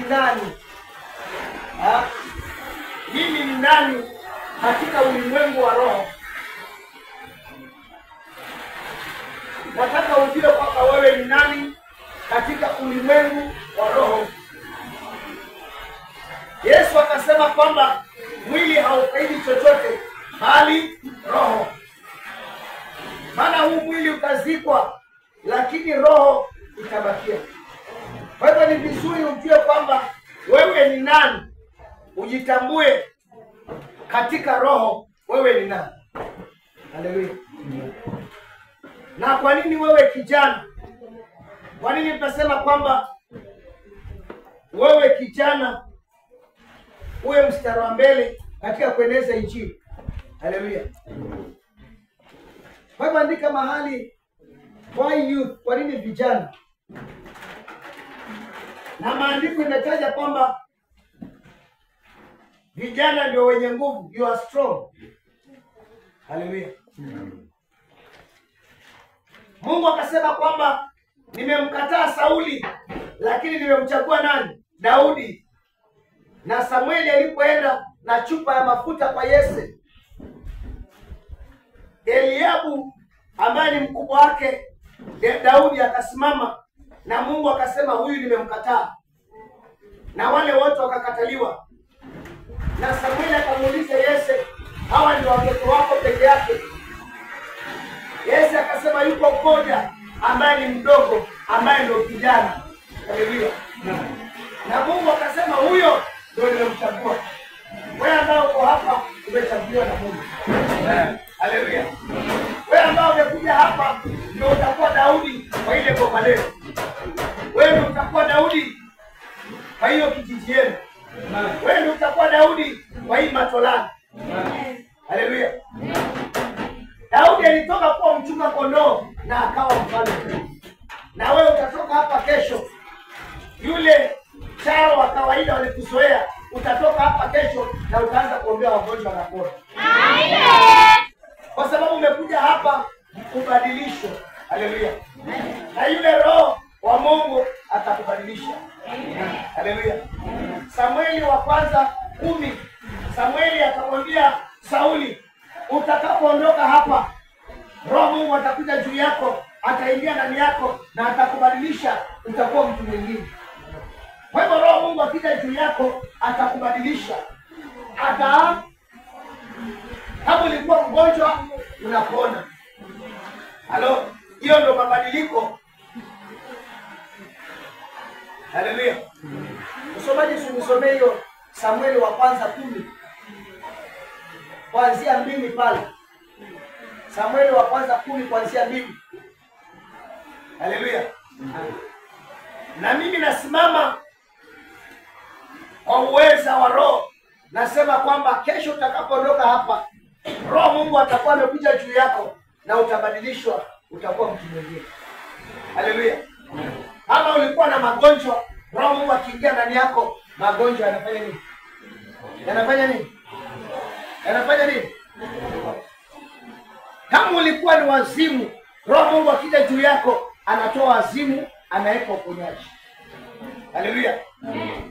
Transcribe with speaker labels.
Speaker 1: nani? Mimi ni nani katika ulimwengu wa roho? Nataka ujue kwamba wewe ni nani katika ulimwengu wa roho. Yesu akasema kwamba mwili haufaidi chochote bali roho. Maana huu mwili utazikwa, lakini roho itabakia. Kwa hivyo ni vizuri ujue kwamba wewe ni nani, ujitambue katika roho wewe ni nani. Haleluya. Na kwa nini wewe kijana? Kwa nini tunasema kwamba wewe kijana uwe mstari wa mbele katika kueneza injili? Haleluya. Kwa hivyo andika mahali why youth, kwa nini vijana? Na maandiko imetaja kwamba vijana ndio wenye nguvu, you are strong. Haleluya. Mungu akasema kwamba nimemkataa Sauli lakini nimemchagua nani? Daudi. Na Samueli alipoenda na chupa ya mafuta kwa Yese, Eliabu ambaye ni mkubwa wake Daudi akasimama, na Mungu akasema huyu nimemkataa, na wale wote wakakataliwa. Na Samueli akamuuliza Yese, hawa ndio watoto wako peke yake? Yese akasema yuko mmoja ambaye ni mdogo, ambaye ndio kijana. Haleluya. Na Mungu akasema huyo ndio nimemchagua. Wewe ambao uko hapa umechaguliwa na Mungu. Haleluya. Wewe ambao umekuja hapa ndio utakuwa Daudi kwa ile boma leo. Wewe ndio utakuwa Daudi kwa hiyo kijiji yenu. Wewe ndio utakuwa Daudi kwa hii matolani. Haleluya. Daudi alitoka kuwa mchunga kondoo na akawa mfalme. Na wewe utatoka hapa kesho, yule chao wa kawaida walikuzoea, utatoka hapa kesho na utaanza kuombea wagonjwa na kupona. Kwa sababu umekuja hapa kubadilishwa. Haleluya. Na yule roho wa Mungu atakubadilisha. Haleluya. Samueli wa kwanza 10, Samueli akamwambia Sauli, utakapoondoka hapa, roho Mungu atakuja juu yako, ataingia ndani yako na atakubadilisha, utakuwa mtu mwingine. Kwa hivyo roho Mungu akija juu yako atakubadilisha. Kama ulikuwa mgonjwa unapona. Halo, hiyo ndio mabadiliko. Haleluya. Msomaji usomee hiyo Samueli wa kwanza 10. Kuanzia 2 pale. Samueli wa kwanza 10 kuanzia 2. Haleluya. Na mimi nasimama kwa uweza wa roho, nasema kwamba kesho utakapoondoka hapa, roho Mungu atakuwa amekuja juu yako na utabadilishwa, utakuwa mtu mwingine. Haleluya. Kama ulikuwa na magonjwa, roho Mungu akiingia ndani yako, magonjwa yanafanya nini? Yanafanya nini? Yanafanya nini? Kama ulikuwa ni wazimu, roho Mungu akija juu yako, anatoa wazimu, anaweka uponyaji. Haleluya.